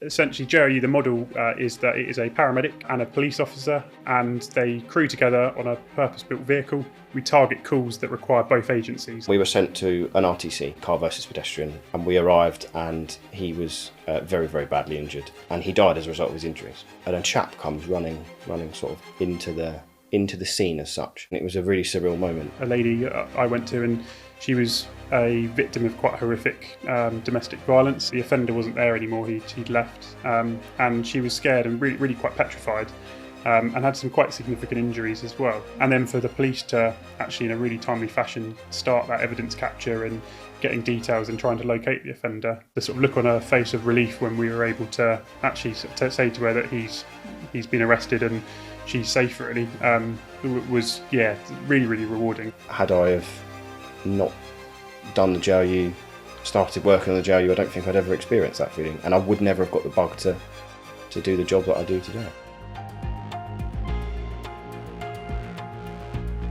Essentially, JRU, the model is that it is a paramedic and a police officer, and they crew together on a purpose-built vehicle. We target calls that require both agencies. We were sent to an RTC, car versus pedestrian, and we arrived and he was very, very badly injured, and he died as a result of his injuries. And a chap comes running sort of into the scene as such, and it was a really surreal moment. A lady I went to, and she was a victim of quite horrific domestic violence. The offender wasn't there anymore, he'd left, and she was scared and really quite petrified, and had some quite significant injuries as well. And then for the police to actually in a really timely fashion start that evidence capture and getting details and trying to locate the offender, the sort of look on her face of relief when we were able to actually say to her that he's been arrested and she's safe really, was really rewarding. Had I have not done the JRU, started working on the JRU, I don't think I'd ever experienced that feeling, and I would never have got the bug to do the job that I do today.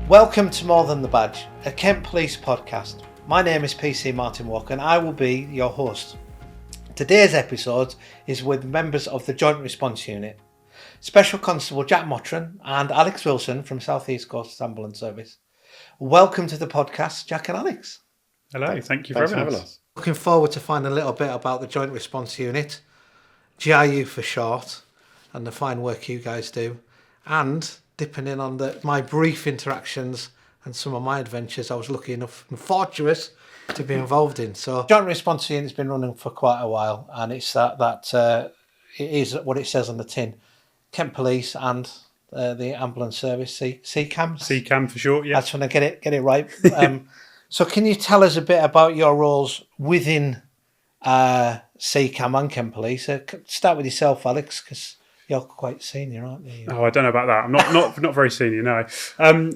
Welcome to More Than the Badge, a Kent Police podcast. My name is PC Martyn Walker and I will be your host. Today's episode is with members of the Joint Response Unit, Special Constable Jack Mottram and Alex Wilson from South East Coast Ambulance Service. Welcome to the podcast, Jack and Alex. Hello, thank you for having us. Looking forward to finding a little bit about the Joint Response Unit, JRU for short, and the fine work you guys do, and dipping in on my brief interactions and some of my adventures I was lucky enough and fortuitous to be involved in. So Joint Response Unit's been running for quite a while, and it's that it is what it says on the tin, Kent Police and the ambulance service, CCAM. CCAM for short, yeah. I just want to get it right. So can you tell us a bit about your roles within CCAM and Kent Police? Start with yourself, Alex, because you're quite senior, aren't you? Oh, I don't know about that. I'm not very senior, no. I'm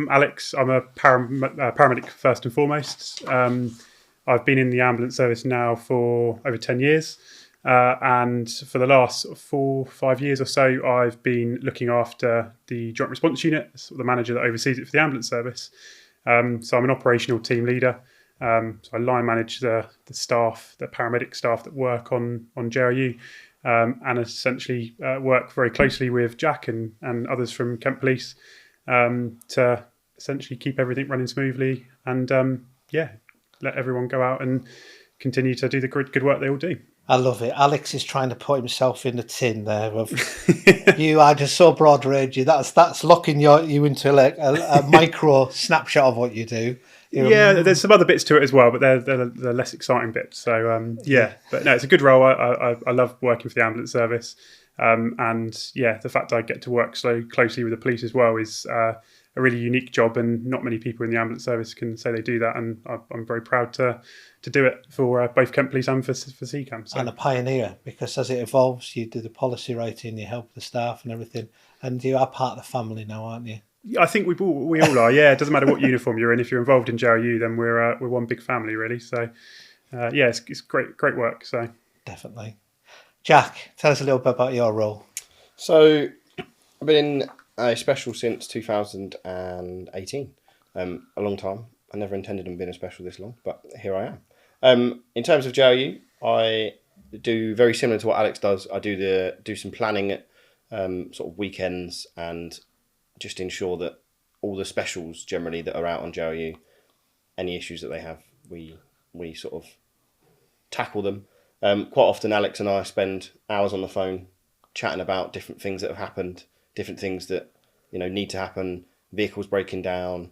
Alex. I'm a paramedic first and foremost. I've been in the ambulance service now for over 10 years. And for the last 4-5 years or so, I've been looking after the Joint Response Unit, sort of the manager that oversees it for the ambulance service. So I'm an operational team leader. So I line manage the staff, the paramedic staff that work on JRU, and essentially work very closely with Jack and others from Kent Police to essentially keep everything running smoothly and let everyone go out and continue to do the good work they all do. I love it. Alex is trying to put himself in the tin there. You are just so broad ranging. That's locking you into like a micro snapshot of what you do. There's some other bits to it as well, but they're the less exciting bits. So but no, it's a good role. I love working for the ambulance service, and the fact I get to work so closely with the police as well is a really unique job, and not many people in the ambulance service can say they do that, and I'm very proud to do it for both Kent Police and for CCAM. So. And a pioneer, because as it evolves, you do the policy writing, you help the staff and everything, and you are part of the family now, aren't you? I think we all are. Yeah, it doesn't matter what uniform you're in. If you're involved in JRU, then we're one big family, really. So it's great work. So definitely, Jack, tell us a little bit about your role. So I've been in a special since 2018. A long time. I never intended on being a special this long, but here I am. In terms of JRU, I do very similar to what Alex does. I do some planning at sort of weekends and just ensure that all the specials generally that are out on JRU, any issues that they have, we sort of tackle them. Quite often Alex and I spend hours on the phone chatting about different things that have happened, different things that need to happen, vehicles breaking down.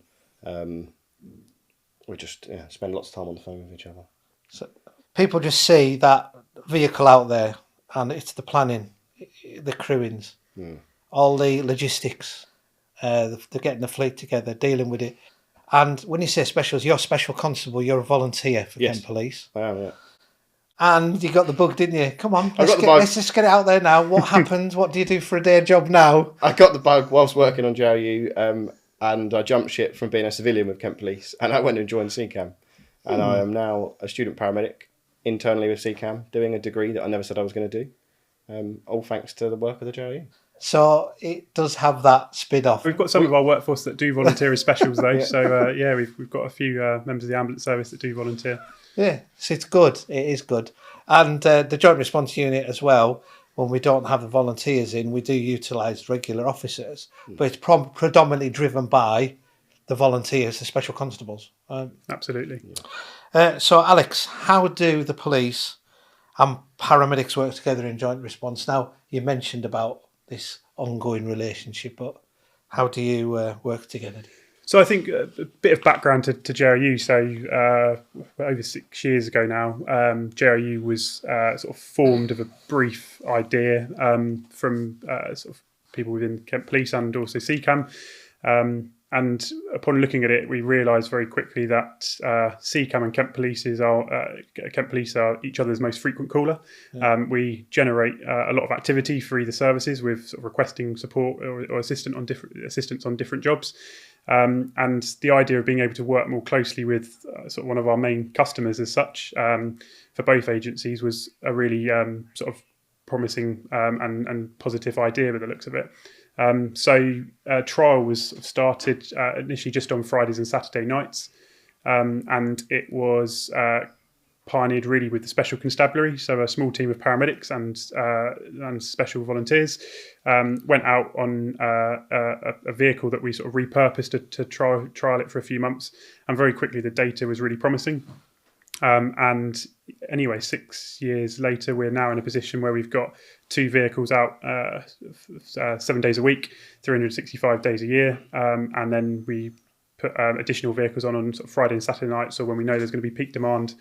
We just spend lots of time on the phone with each other. So people just see that vehicle out there, and it's the planning, the crewings, all the logistics. They're getting the fleet together, dealing with it. And when you say specials, you're Special Constable, you're a volunteer for Kent Police. I am, yeah. And you got the bug, didn't you? Come on, let's just get it out there now. What happens? What do you do for a day job now? I got the bug whilst working on JRU, and I jumped ship from being a civilian with Kent Police, and I went and joined CCAM. And I am now a student paramedic internally with CCAM, doing a degree that I never said I was going to do, all thanks to the work of the JRU. So it does have that spin off. We've got some of our workforce that do volunteer as specials though. Yeah. So we've got a few members of the ambulance service that do volunteer. Yeah, so it's good. It is good. And the Joint Response Unit as well, when we don't have the volunteers in, we do utilise regular officers, but it's predominantly driven by the volunteers, the special constables. Absolutely. So, Alex, how do the police and paramedics work together in joint response? Now, you mentioned about this ongoing relationship, but how do you work together? So I think a bit of background to JRU. So over 6 years ago now, JRU was sort of formed of a brief idea from sort of people within Kent Police and also CCAM. And upon looking at it, we realised very quickly that CCAM and Kent Police are each other's most frequent caller. Yeah. We generate a lot of activity for either services with sort of requesting support or assistance on different jobs. And the idea of being able to work more closely with sort of one of our main customers as such for both agencies was a really sort of promising and positive idea by the looks of it. So trial was started initially just on Fridays and Saturday nights, and it was pioneered really with the Special Constabulary, so a small team of paramedics and special volunteers went out on a vehicle that we sort of repurposed to trial it for a few months, and very quickly the data was really promising. And anyway, 6 years later, we're now in a position where we've got 2 vehicles out 7 days a week, 365 days a year, and then we put additional vehicles on sort of Friday and Saturday nights, or when we know there's going to be peak demand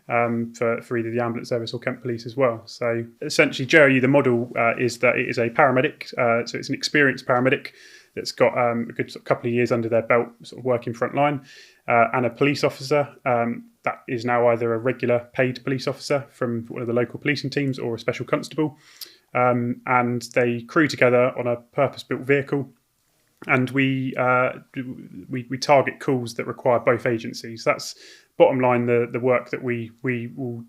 for either the ambulance service or Kent Police as well. So essentially, JRU, the model is that it is a paramedic, so it's an experienced paramedic that's got a good sort of couple of years under their belt, sort of working frontline, and a police officer that is now either a regular paid police officer from one of the local policing teams or a special constable, and they crew together on a purpose-built vehicle. And we target calls that require both agencies. That's bottom line the work that we will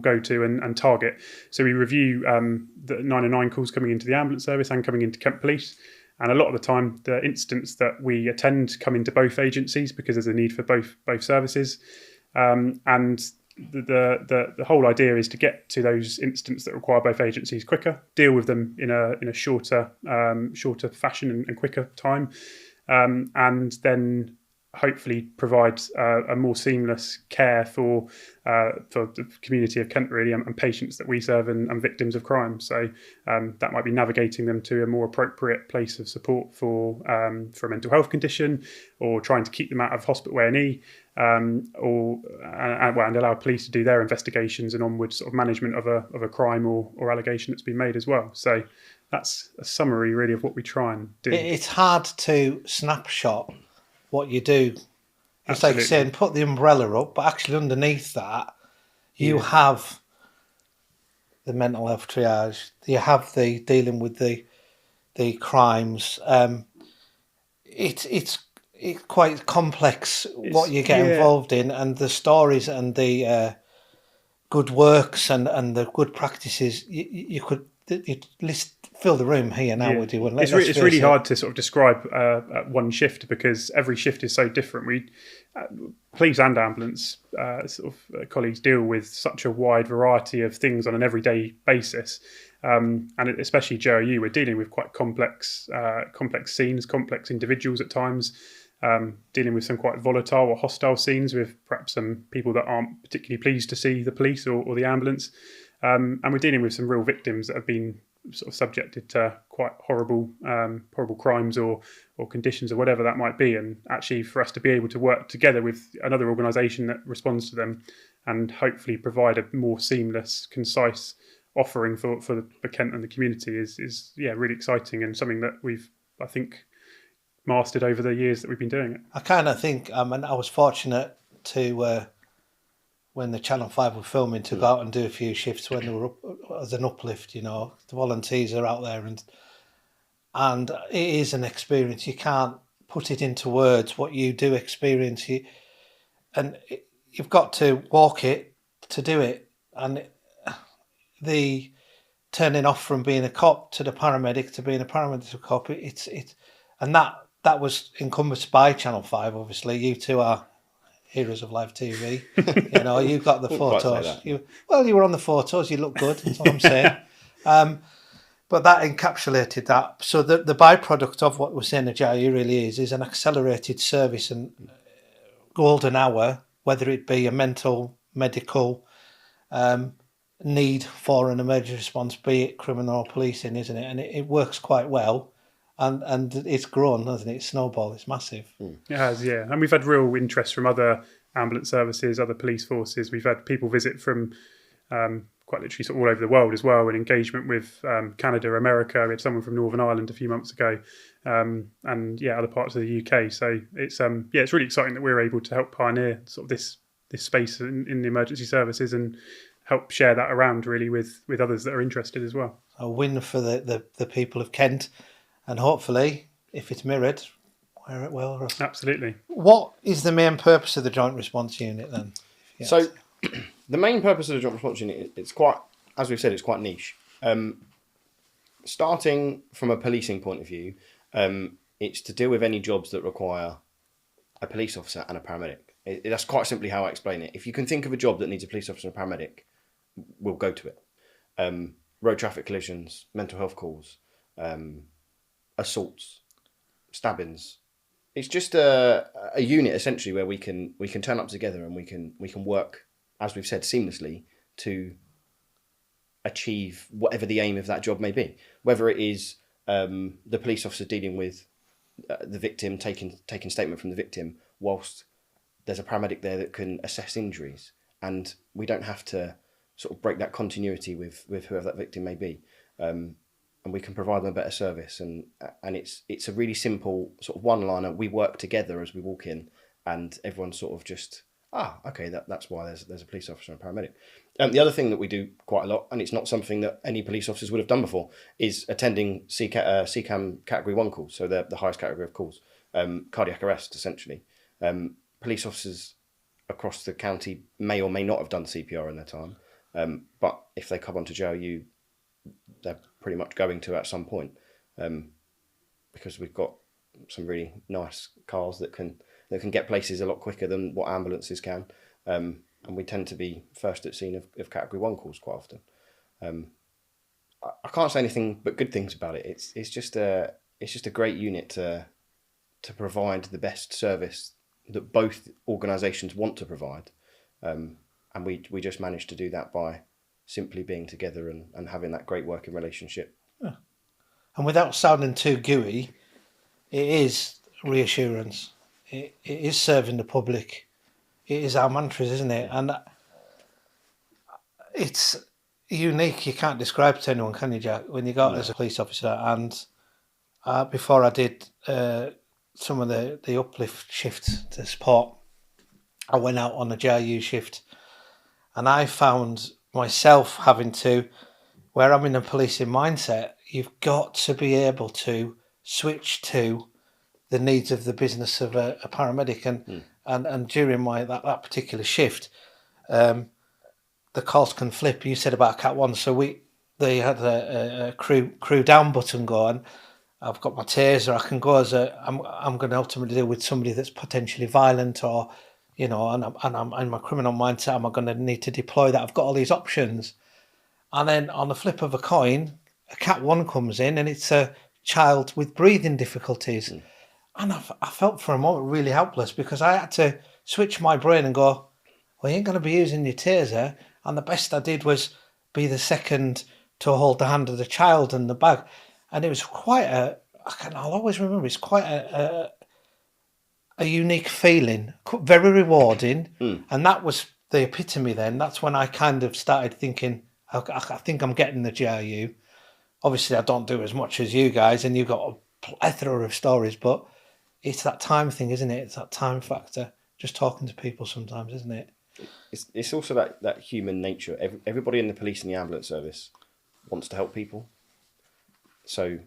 go to and target. So we review the 909 calls coming into the ambulance service and coming into Kent Police. And a lot of the time, the incidents that we attend come into both agencies because there's a need for both services. And the whole idea is to get to those incidents that require both agencies quicker, deal with them in a shorter fashion and quicker time, and then hopefully provide a more seamless care for the community of Kent really, and patients that we serve and victims of crime. So that might be navigating them to a more appropriate place of support for a mental health condition, or trying to keep them out of hospital A&E, and allow police to do their investigations and onward sort of management of a crime or allegation that's been made as well. So that's a summary really of what we try and do. It's hard to snapshot what you do. It's Absolutely. like saying put the umbrella up, but actually underneath that you have the mental health triage, you have the dealing with the crimes. It's quite complex what you get involved in, and the stories and the good works and the good practices. You could fill the room here now with you. It's really hard to sort of describe one shift because every shift is so different. We police and ambulance colleagues deal with such a wide variety of things on an everyday basis, and especially JRU, we're dealing with quite complex scenes, complex individuals at times. Dealing with some quite volatile or hostile scenes with perhaps some people that aren't particularly pleased to see the police or the ambulance, and we're dealing with some real victims that have been sort of subjected to quite horrible crimes or conditions or whatever that might be. And actually for us to be able to work together with another organisation that responds to them and hopefully provide a more seamless, concise offering for Kent and the community is really exciting, and something that we've, I think, mastered over the years that we've been doing it. I kind of think, and I was fortunate to, when the Channel 5 were filming, to go out and do a few shifts when they were up as an uplift. You know, the volunteers are out there, and it is an experience. You can't put it into words what you do experience. You've got to walk it to do it, and the turning off from being a cop to the paramedic to being a paramedic to a cop, and that was encompassed by Channel 5. Obviously, you two are heroes of live TV. You know, you got the Wouldn't quite say photos. that. You were on the photos. You look good. That's all I'm saying. But that encapsulated that. So the byproduct of what we're saying at JIU really is an accelerated service and golden hour, whether it be a mental, medical need for an emergency response, be it criminal or policing, isn't it? And it works quite well. And it's grown, hasn't it? It's snowballed. It's massive. It has, yeah. And we've had real interest from other ambulance services, other police forces. We've had people visit from quite literally sort of all over the world as well, and engagement with Canada, America. We had someone from Northern Ireland a few months ago, and yeah, other parts of the UK. So it's it's really exciting that we're able to help pioneer sort of this space in the emergency services and help share that around really with others that are interested as well. A win for the people of Kent, and hopefully, if it's mirrored, wear it well. Russ. Absolutely. What is the main purpose of the Joint Response Unit then? So, the main purpose of the Joint Response Unit, it's quite, as we've said, it's quite niche. Starting from a policing point of view, it's to deal with any jobs that require a police officer and a paramedic. That's quite simply how I explain it. If you can think of a job that needs a police officer and a paramedic, we'll go to it. Road traffic collisions, mental health calls, assaults, stabbings. It's just a unit essentially where we can turn up together and we can work, as we've said, seamlessly to achieve whatever the aim of that job may be. Whether it is the police officer dealing with the victim, taking statement from the victim, whilst there's a paramedic there that can assess injuries, and we don't have to sort of break that continuity with whoever that victim may be, and we can provide them a better service. And it's a really simple sort of one-liner. We work together as we walk in, and everyone's sort of just okay, that's why there's a police officer and a paramedic. The other thing that we do quite a lot, and it's not something that any police officers would have done before, is attending CCAM Category 1 calls, so the highest category of calls, cardiac arrest essentially. Police officers across the county may or may not have done CPR in their time, but if they come onto JLU, they're pretty much going to at some point, because we've got some really nice cars that can get places a lot quicker than what ambulances can, and we tend to be first at scene of Category 1 calls quite often. I can't say anything but good things about it. It's just a great unit to provide the best service that both organisations want to provide, and we just managed to do that by simply being together and having that great working relationship. Yeah. And without sounding too gooey, it is reassurance. It is serving the public. It is our mantras, isn't it? And it's unique. You can't describe it to anyone, can you, Jack? When you go out as a police officer, and before I did some of the uplift shift to support, I went out on a JIU shift, and I found myself having to, where I'm in a policing mindset, you've got to be able to switch to the needs of the business of a paramedic, and during that particular shift, the calls can flip. You said about Cat 1, so they had a crew down button going. I've got my taser. I can go as I'm going to ultimately deal with somebody that's potentially violent, or and I'm in my criminal mindset. Am I going to need to deploy that? I've got all these options, and then on the flip of a coin, a Cat 1 comes in, and it's a child with breathing difficulties. And I felt for a moment really helpless, because I had to switch my brain and go, well, you ain't going to be using your taser. And the best I did was be the second to hold the hand of the child and the bag. And it was quite I'll always remember, it's quite a unique feeling, very rewarding. And that was the epitome then. That's when I kind of started thinking, I think I'm getting the GRU. Obviously, I don't do as much as you guys, and you've got a plethora of stories, but it's that time thing, isn't it? It's that time factor. Just talking to people sometimes, isn't it? It's also that human nature. Everybody in the police and the ambulance service wants to help people. So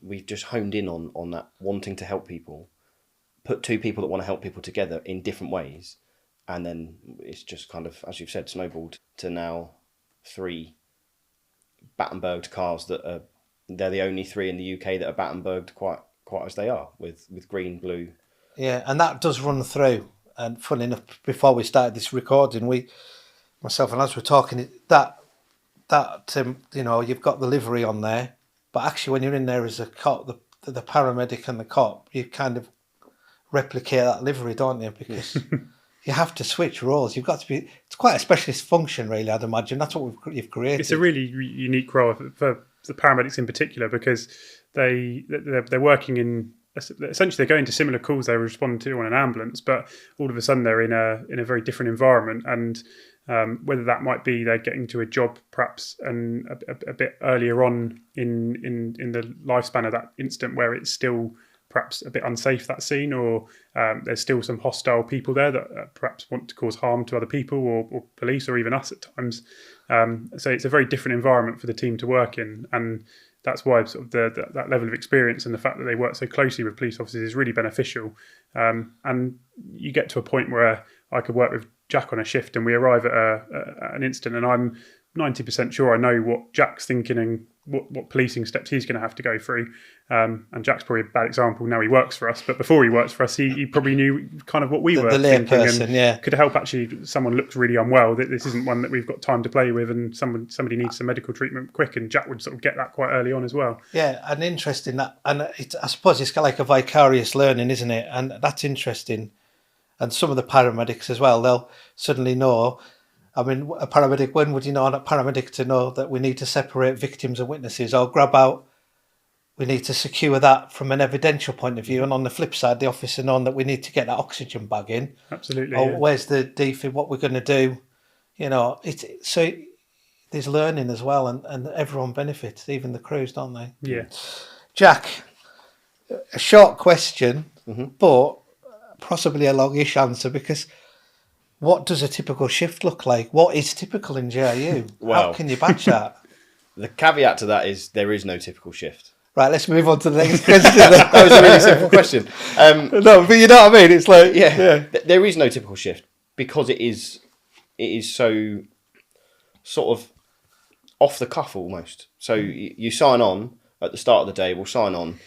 we've just honed in on that wanting to help people, put two people that want to help people together in different ways, and then it's just kind of, as you've said, snowballed to now 3 Battenberged cars they're the only 3 in the UK that are Battenberged quite as they are, with green, blue. Yeah, and that does run through. And funny enough, before we started this recording, myself and Az were talking that you've got the livery on there, but actually when you're in there as a cop, the paramedic and the cop, you kind of replicate that livery, don't you? Because you have to switch roles. You've got to be. It's quite a specialist function, really. I'd imagine that's what you've created. It's a really unique role for the paramedics in particular, because they're working in. Essentially, they're going to similar calls they respond to on an ambulance, but all of a sudden they're in a very different environment, and whether that might be they're getting to a job perhaps and a bit earlier on in the lifespan of that incident where it's still perhaps a bit unsafe, that scene, or there's still some hostile people there that perhaps want to cause harm to other people or police or even us at times. So it's a very different environment for the team to work in, and that's why sort of that level of experience and the fact that they work so closely with police officers is really beneficial. And you get to a point where I could work with Jack on a shift and we arrive at an incident and I'm 90% sure I know what Jack's thinking and what policing steps he's going to have to go through. And Jack's probably a bad example now he works for us, but before he works for us, he probably knew kind of what we were thinking and could help. Actually, someone looks really unwell, that this isn't one that we've got time to play with, and somebody needs some medical treatment quick, and Jack would sort of get that quite early on as well. Yeah, and interesting that, and I suppose it's like a vicarious learning, isn't it? And that's interesting. And some of the paramedics as well, they'll suddenly know. I mean, a paramedic, when would you know a paramedic to know that we need to separate victims and witnesses, or grab out, we need to secure that from an evidential point of view, and on the flip side, the officer knowing that we need to get that oxygen bag in. Absolutely. Or where's the defib, what we're going to do. So there's learning as well, and everyone benefits, even the crews, don't they? Yeah. Jack, a short question, but possibly a longish answer, because what does a typical shift look like? What is typical in GIU? Well, how can you badge that? The caveat to that is there is no typical shift. Right, let's move on to the next question. That was a really simple question. No, but you know what I mean? It's like... Yeah. There is no typical shift because it is so sort of off the cuff almost. So you sign on at the start of the day, we'll sign on,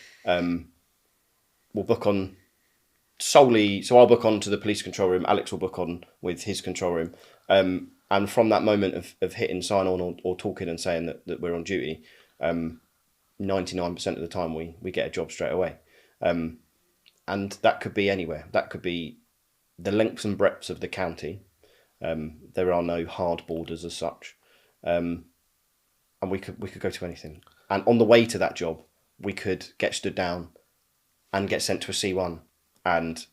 we'll book on solely, so I'll book on to the police control room, Alex will book on with his control room, and from that moment of hitting sign on or talking and saying that we're on duty, 99% of the time we get a job straight away, and that could be anywhere. That could be the lengths and breadths of the county. There are no hard borders as such, and we could go to anything, and on the way to that job we could get stood down and get sent to a C1. And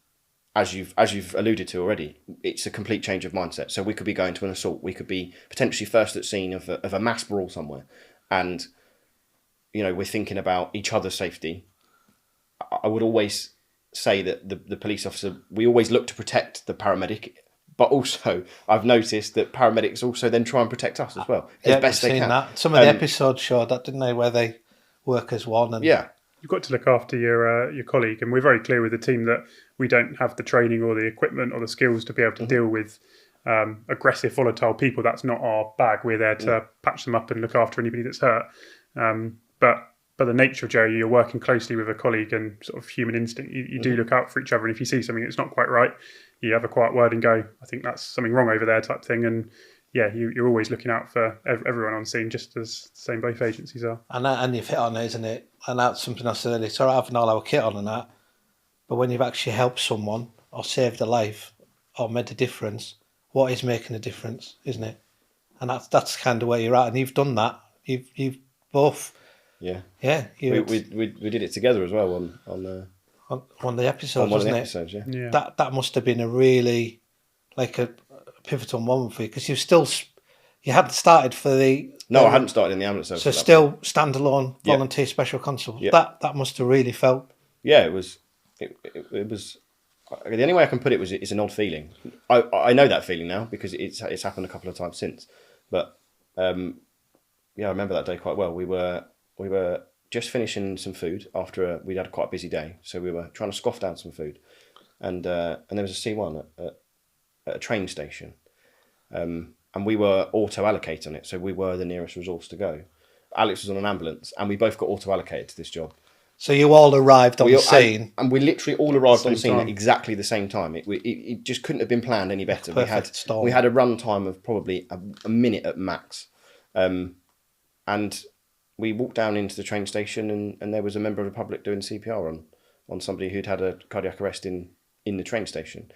as you've alluded to already, it's a complete change of mindset. So we could be going to an assault. We could be potentially first at scene of a mass brawl somewhere. And, we're thinking about each other's safety. I would always say that the police officer, we always look to protect the paramedic. But also, I've noticed that paramedics also then try and protect us as well, as best they can. That. Some of the episodes showed that, didn't they, where they work as one. And yeah. You've got to look after your colleague, and we're very clear with the team that we don't have the training or the equipment or the skills to be able to deal with aggressive, volatile people. That's not our bag. We're there to patch them up and look after anybody that's hurt. But the nature of GIU, you're working closely with a colleague, and sort of human instinct, you do look out for each other. And if you see something that's not quite right, you have a quiet word and go, I think that's something wrong over there, type thing. And yeah, you're always looking out for everyone on scene, just as the same both agencies are. And you've hit on it, isn't it? And that's something I said earlier. It's all right having all our kit on and that, but when you've actually helped someone or saved a life or made a difference, what is making a difference, isn't it? And that's kind of where you're at, and you've done that. You've both. Yeah. Yeah. We did it together as well on one of the episodes, wasn't it? Episodes, yeah. That must have been a really like a pivotal moment for you, because you hadn't started for the... No, I hadn't started in the ambulance service. So still standalone volunteer special constable. Yeah. That must have really felt... Yeah, it was... The only way I can put it was it's an odd feeling. I know that feeling now because it's happened a couple of times since. But I remember that day quite well. We were just finishing some food after we'd had quite a busy day, so we were trying to scoff down some food, and there was a C1 at a train station, and we were auto allocated on it, so we were the nearest resource to go. Alex was on an ambulance, and we both got auto allocated to this job. So you all arrived on the scene. And we literally all arrived on the scene time. at exactly the same time. It just couldn't have been planned any better. Perfect storm. We had a run time of probably a minute at max. And we walked down into the train station and there was a member of the public doing CPR on somebody who'd had a cardiac arrest in the train station.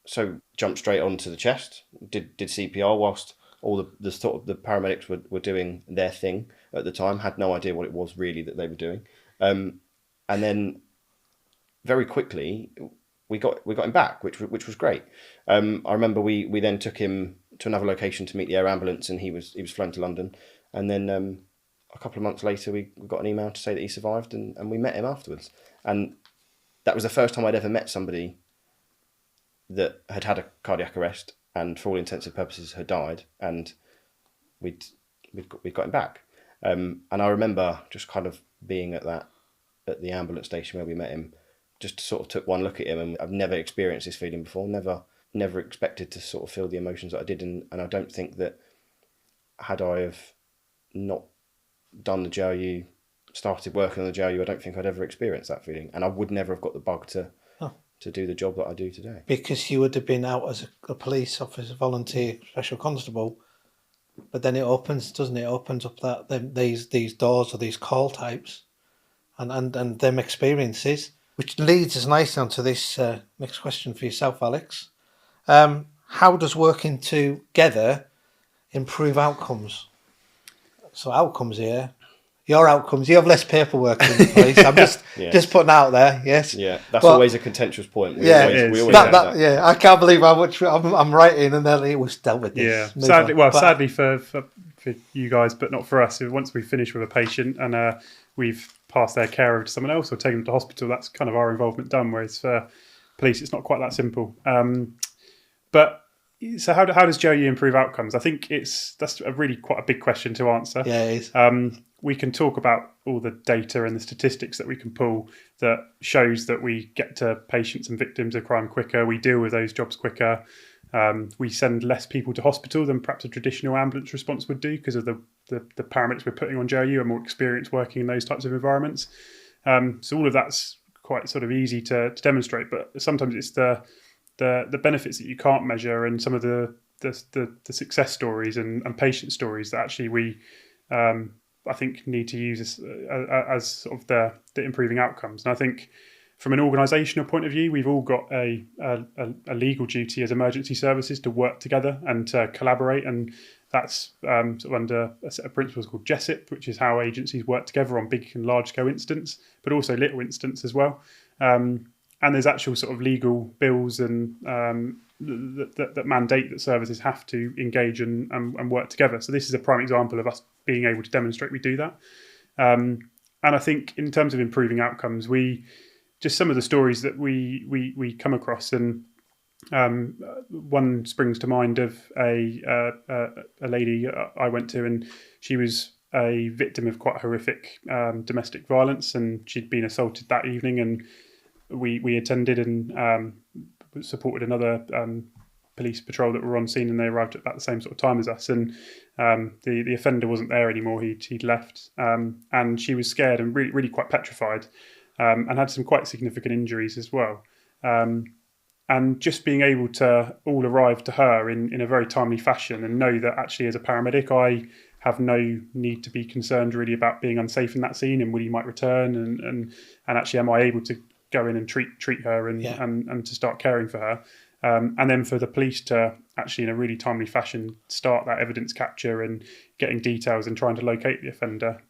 So jumped straight onto the chest, did CPR whilst all the sort of the paramedics were doing their thing at the time, had no idea what it was really that they were doing. And then very quickly we got him back, which was great. I remember we then took him to another location to meet the air ambulance, and he was flown to London. And then a couple of months later we got an email to say that he survived, and we met him afterwards. And that was the first time I'd ever met somebody that had a cardiac arrest and for all intents and purposes had died, and we'd got him back. And I remember just kind of being at the ambulance station where we met him, just sort of took one look at him, and I've never experienced this feeling before, never expected to sort of feel the emotions that I did, and I don't think that had I have not done the JRU, started working on the JRU, I don't think I'd ever experienced that feeling, and I would never have got the bug to do the job that I do today. Because you would have been out as a police officer, volunteer, special constable, but then it opens, doesn't it? It opens up these doors or these call types and them experiences, which leads us nicely onto this next question for yourself, Alex. How does working together improve outcomes? So outcomes here. Your outcomes, you have less paperwork in the police. I'm just putting out there, yes. Yeah, that's always a contentious point. We always that. Yeah, I can't believe how much I'm writing, and then it was dealt with this. Yeah, sadly for you guys, but not for us. Once we finish with a patient and we've passed their care over to someone else or taken them to hospital, that's kind of our involvement done. Whereas for police, it's not quite that simple. But so how does JRU improve outcomes? I think that's a really quite a big question to answer. Yeah, it is. We can talk about all the data and the statistics that we can pull that shows that we get to patients and victims of crime quicker. We deal with those jobs quicker. We send less people to hospital than perhaps a traditional ambulance response would do because of the paramedics we're putting on JRU are more experienced working in those types of environments. So all of that's quite sort of easy to demonstrate, but sometimes it's the benefits that you can't measure and some of the success stories and patient stories that actually we I think need to use as sort of the improving outcomes. And I think from an organisational point of view, we've all got a legal duty as emergency services to work together and to collaborate, and that's sort of under a set of principles called JESIP, which is how agencies work together on big and large scale incidents, but also little incidents as well. And there's actual sort of legal bills and that mandate that services have to engage and work together. So this is a prime example of us being able to demonstrate we do that. And I think in terms of improving outcomes, just some of the stories that we come across, and one springs to mind of a lady I went to, and she was a victim of quite horrific domestic violence, and she'd been assaulted that evening, and we attended and supported another police patrol that were on scene, and they arrived at about the same sort of time as us, and the offender wasn't there anymore. He'd left, and she was scared and really, really quite petrified, and had some quite significant injuries as well. And just being able to all arrive to her in a very timely fashion and know that actually as a paramedic I have no need to be concerned really about being unsafe in that scene and when he might return, and actually am I able to go in and treat her and to start caring for her. And then for the police to actually in a really timely fashion start that evidence capture and getting details and trying to locate the offender,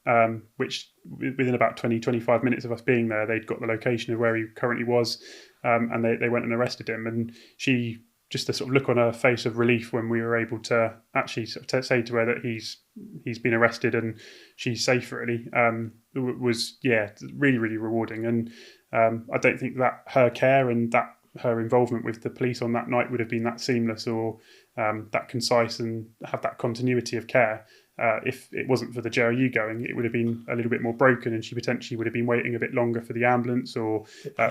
which within about 20-25 minutes of us being there, they'd got the location of where he currently was, and they went and arrested him. And she, just the sort of look on her face of relief when we were able to actually sort of say to her that he's been arrested and she's safe really, was really, really rewarding. And I don't think that her care and that her involvement with the police on that night would have been that seamless or that concise and have that continuity of care. If it wasn't for the JRU going, it would have been a little bit more broken, and she potentially would have been waiting a bit longer for the ambulance or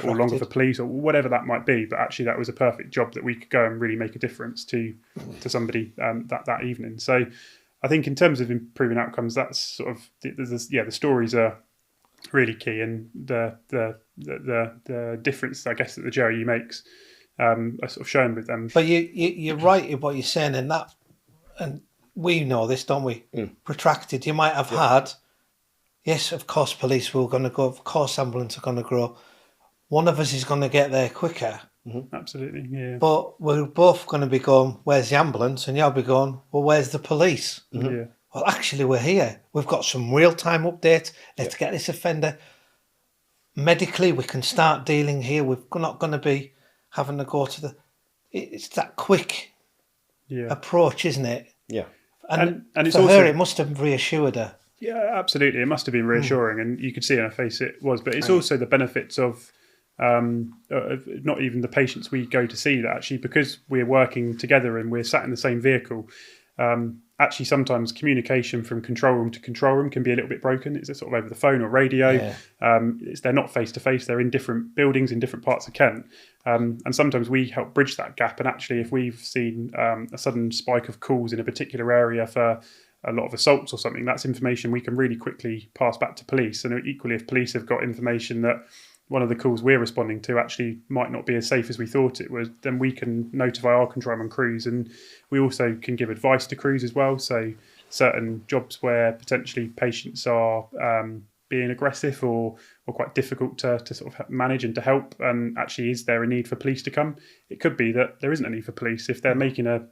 longer for police or whatever that might be. But actually, that was a perfect job that we could go and really make a difference to somebody that evening. So I think in terms of improving outcomes, that's sort of the stories are really key, and the difference, I guess, that the JRU makes are sort of shown with them. But you're right in what you're saying in that, and we know this, don't we? Protracted. You might have had, yes, of course, police were going to go, of course, ambulance are going to grow. One of us is going to get there quicker. Absolutely, yeah. But we're both going to be going, where's the ambulance? And you'll be going, well, where's the police? Yeah. Well, actually, we're here. We've got some real-time updates. Let's get this offender. Medically, we can start dealing here. We're not going to be having to go to the... It's that quick approach, isn't it? Yeah. And it's for also, her, it must have reassured her. Yeah, absolutely. It must have been reassuring, and you could see in her face it was. But it's also the benefits of not even the patients we go to see, that actually, because we're working together and we're sat in the same vehicle, actually sometimes communication from control room to control room can be a little bit broken. It's sort of over the phone or radio. They're not face to face. They're in different buildings in different parts of Kent. And sometimes we help bridge that gap. And actually, if we've seen a sudden spike of calls in a particular area for a lot of assaults or something, that's information we can really quickly pass back to police. And equally, if police have got information that one of the calls we're responding to actually might not be as safe as we thought it was, then we can notify our control room crews, and we also can give advice to crews as well. So certain jobs where potentially patients are being aggressive or quite difficult to sort of manage and to help, and actually is there a need for police to come? It could be that there isn't a need for police. If they're making a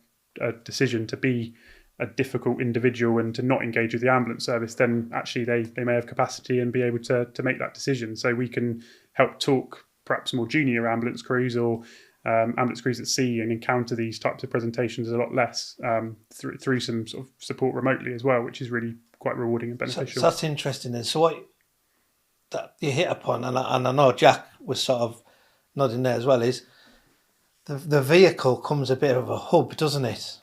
decision to be a difficult individual and to not engage with the ambulance service, then actually they may have capacity and be able to make that decision. So we can help talk perhaps more junior ambulance crews or ambulance crews that see and encounter these types of presentations a lot less through some sort of support remotely as well, which is really quite rewarding and beneficial. So that's interesting. And so what that you hit upon, and I know Jack was sort of nodding there as well, is the vehicle comes a bit of a hub, doesn't it?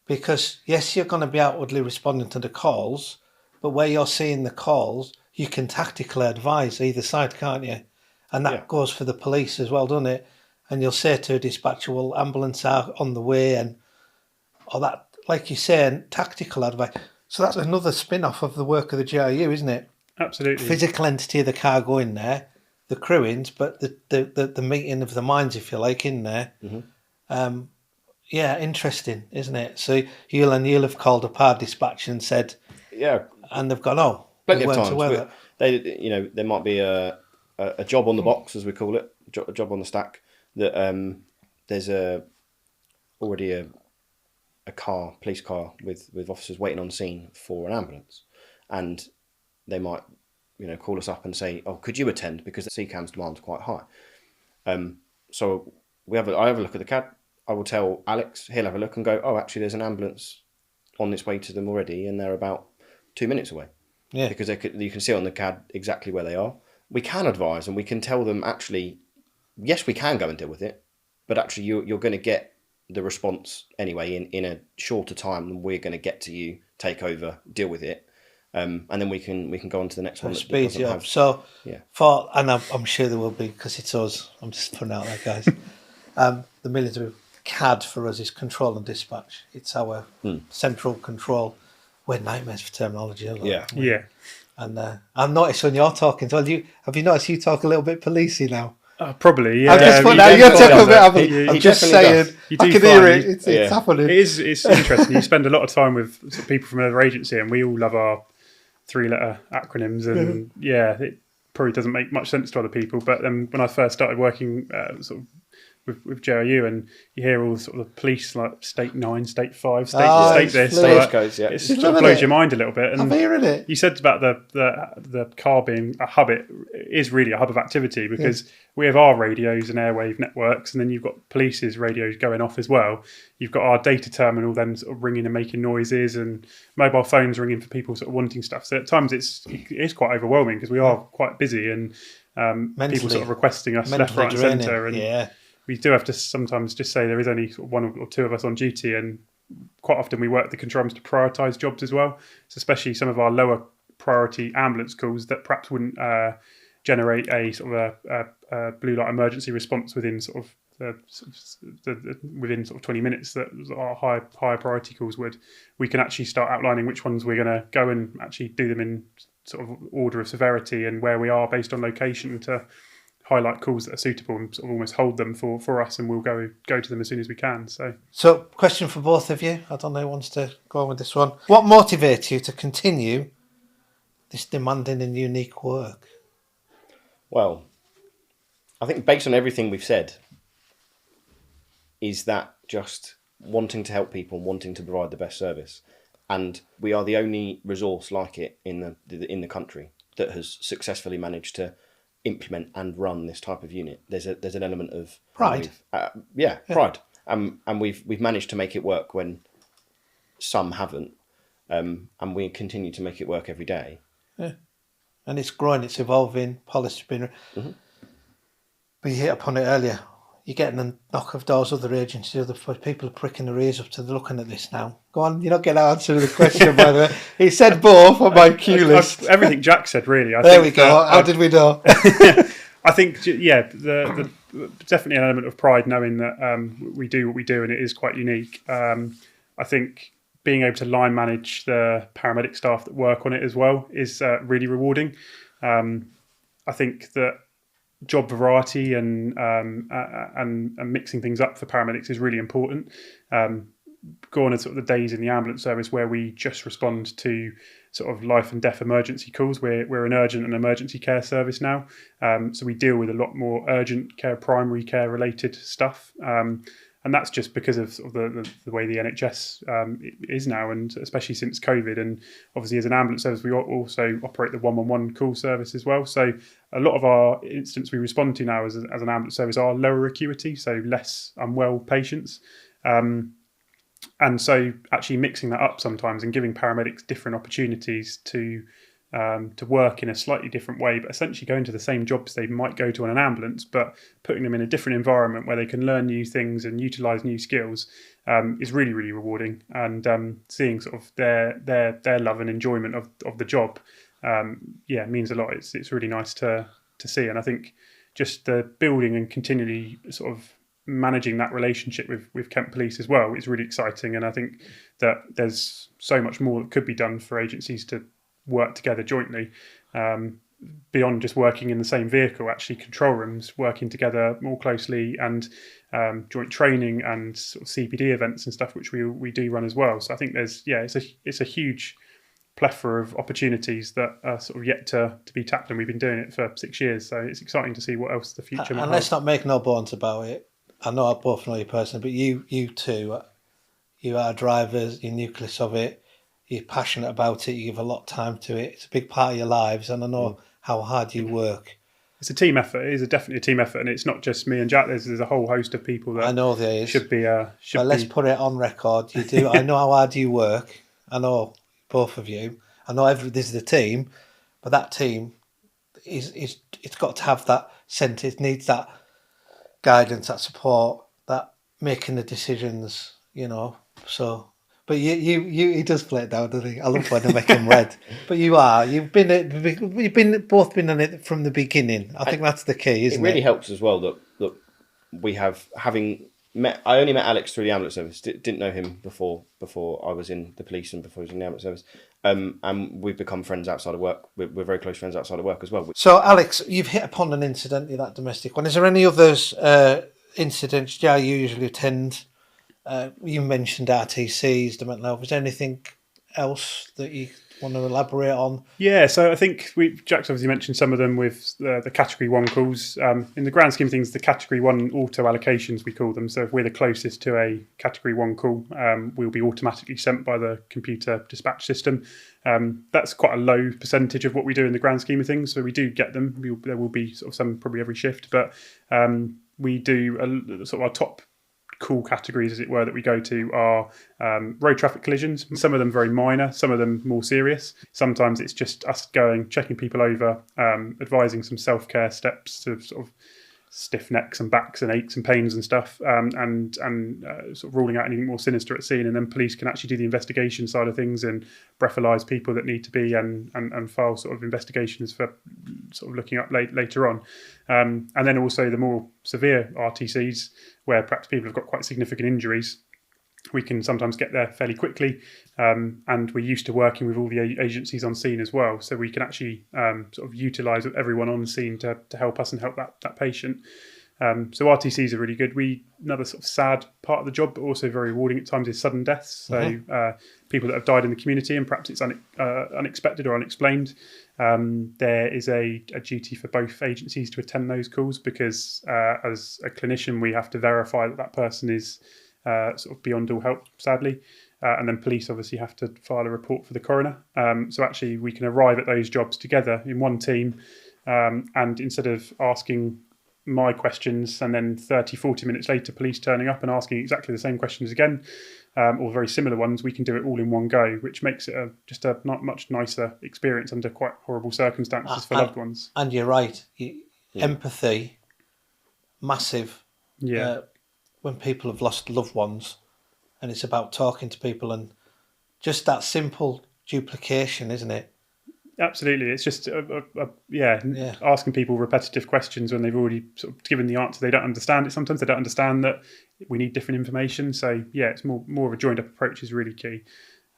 Because, yes, you're going to be outwardly responding to the calls, but where you're seeing the calls, you can tactically advise either side, can't you? And that goes for the police as well, doesn't it? And you'll say to a dispatcher, well, ambulance are on the way, or that, like you say, tactical advice. So that's another spin-off of the work of the GRU, isn't it? Absolutely. Physical entity of the car going there, the crewings, but the meeting of the minds, if you like, in there. Yeah, interesting, isn't it? So you'll have called up our dispatch and said, and they've gone, oh, plenty of times. There might be a job on the box, as we call it, a job on the stack, that there's already a police car with officers waiting on scene for an ambulance, and they might call us up and say, oh, could you attend, because the CCAM's demand's quite high. So I have a look at the CAD. I will tell Alex, he'll have a look and go, oh, actually, there's an ambulance on its way to them already, and they're about 2 minutes away. Yeah. Because you can see on the CAD exactly where they are. We can advise and we can tell them, actually, yes, we can go and deal with it, but actually you're going to get the response anyway in a shorter time than we're going to get to you, take over, deal with it. And then we can go on to the next one. Speed you up. So, and I'm sure there will be, because it's us, I'm just putting out there, guys. The military CAD for us is control and dispatch. It's our central control. We're nightmares for terminology, aren't we? Yeah. And I've noticed when you're talking, have you noticed you talk a little bit policey now? Probably, yeah. I'm just putting out, you're talking a bit. I'm just saying, I can hear it. It's happening. It's interesting. You spend a lot of time with people from another agency, and we all love our 3-letter acronyms, and it probably doesn't make much sense to other people. But then when I first started working sort of with JRU, and you hear all sort of the police, like state 9, state 5, state this, it sort of blows your mind a little bit. And I'm hearing it. You said about the car being a hub. It is really a hub of activity, because we have our radios and airwave networks, and then you've got police's radios going off as well. You've got our data terminal then sort of ringing and making noises, and mobile phones ringing for people sort of wanting stuff. So at times it is quite overwhelming, because we are quite busy, and people sort of requesting us left, right, and centre. And we do have to sometimes just say there is only sort of 1 or 2 of us on duty, and quite often we work the control rooms to prioritise jobs as well. So especially some of our lower priority ambulance calls that perhaps wouldn't generate a sort of a blue light emergency response within sort of within sort of 20 minutes that our higher priority calls we can actually start outlining which ones we're going to go and actually do them in sort of order of severity and where we are based on location to highlight calls that are suitable and sort of almost hold them for us, and we'll go to them as soon as we can. So question for both of you. I don't know who wants to go on with this one. What motivates you to continue this demanding and unique work? Well, I think based on everything we've said, is that just wanting to help people and wanting to provide the best service. And we are the only resource like it in the country that has successfully managed to implement and run this type of unit. There's an element of pride. Pride. And we've managed to make it work when some haven't. And we continue to make it work every day. Yeah. And it's growing, it's evolving, policy's been... Mm-hmm. But you hit upon it earlier. You're getting a knock of doors, other agencies, other people are pricking their ears up to looking at this now. Go on, you're not getting an answer to the question, by the way. He said both on my cue list. Everything Jack said, really. There we go. How did we know? I think, yeah, the definitely an element of pride knowing that we do what we do and it is quite unique. I think being able to line manage the paramedic staff that work on it as well is really rewarding. I think that job variety and mixing things up for paramedics is really important. Gone are sort of the days in the ambulance service where we just respond to sort of life and death emergency calls. We're an urgent and emergency care service now, so we deal with a lot more urgent care, primary care related stuff. And that's just because of sort of the way the NHS is now, and especially since COVID. And obviously, as an ambulance service, we also operate the 111 call service as well. So a lot of our incidents we respond to now as an ambulance service are lower acuity, so less unwell patients. And so actually mixing that up sometimes and giving paramedics different opportunities to work in a slightly different way, but essentially going to the same jobs they might go to on an ambulance, but putting them in a different environment where they can learn new things and utilise new skills is really, really rewarding. And seeing sort of their love and enjoyment of the job, means a lot. It's really nice to see. And I think just the building and continually sort of managing that relationship with Kent Police as well is really exciting. And I think that there's so much more that could be done for agencies to work together jointly, beyond just working in the same vehicle. Actually, control rooms working together more closely, and joint training and sort of CPD events and stuff, which we do run as well. So I think it's a huge plethora of opportunities that are sort of yet to be tapped, and we've been doing it for 6 years. So it's exciting to see what else the future might hold. And let's not make no bones about it. I know I both know you personally, but you two, you are drivers, you're nucleus of it. You're passionate about it. You give a lot of time to it. It's a big part of your lives, and I know how hard you work. It's a team effort. It is definitely a team effort, and it's not just me and Jack. There's a whole host of people that I know there is. Should be. But let's put it on record. You do. I know how hard you work. I know both of you. I know this is a team, but that team it's got to have that sense. It needs that guidance, that support, that making the decisions. So. But he does play it down, doesn't he? I love when I make him red. But you've both been on it from the beginning. I think that's the key, isn't it? It really helps as well that we have, having met. I only met Alex through the ambulance service. Didn't know him before I was in the police and before I was in the ambulance service. And we've become friends outside of work. We're very close friends outside of work as well. So Alex, you've hit upon an incident, that domestic one. Is there any others incidents you usually attend? You mentioned RTCs, the mental health. Is there anything else that you want to elaborate on? Yeah, so I think Jack's obviously mentioned some of them with the Category 1 calls. In the grand scheme of things, the Category 1 auto allocations, we call them. So if we're the closest to a Category 1 call, we'll be automatically sent by the computer dispatch system. That's quite a low percentage of what we do in the grand scheme of things. So we do get them. There will be sort of some probably every shift, but we do sort of our top call categories, as it were, that we go to are road traffic collisions. Some of them very minor, some of them more serious. Sometimes it's just us checking people over, advising some self-care steps to sort of stiff necks and backs and aches and pains and stuff, and sort of ruling out anything more sinister at scene. And then police can actually do the investigation side of things and breathalyse people that need to be and file sort of investigations for sort of looking up later on. And then also the more severe RTCs, where perhaps people have got quite significant injuries, we can sometimes get there fairly quickly, and we're used to working with all the agencies on scene as well, so we can actually sort of utilise everyone on scene to help us and help that patient. So RTCs are really good. Another sort of sad part of the job, but also very rewarding at times, is sudden deaths. So people that have died in the community and perhaps it's unexpected or unexplained. There is a duty for both agencies to attend those calls, because as a clinician we have to verify that person is sort of beyond all help, sadly. And then police obviously have to file a report for the coroner. So actually we can arrive at those jobs together in one team, and instead of asking my questions and then 30-40 minutes later police turning up and asking exactly the same questions again, or very similar ones, we can do it all in one go, which makes it just a not much nicer experience under quite horrible circumstances for loved ones. And you're right, empathy, massive. When people have lost loved ones, and it's about talking to people, and just that simple duplication, isn't it? Absolutely. It's just asking people repetitive questions when they've already sort of given the answer. They don't understand it. Sometimes they don't understand that we need different information. So it's more of a joined up approach is really key.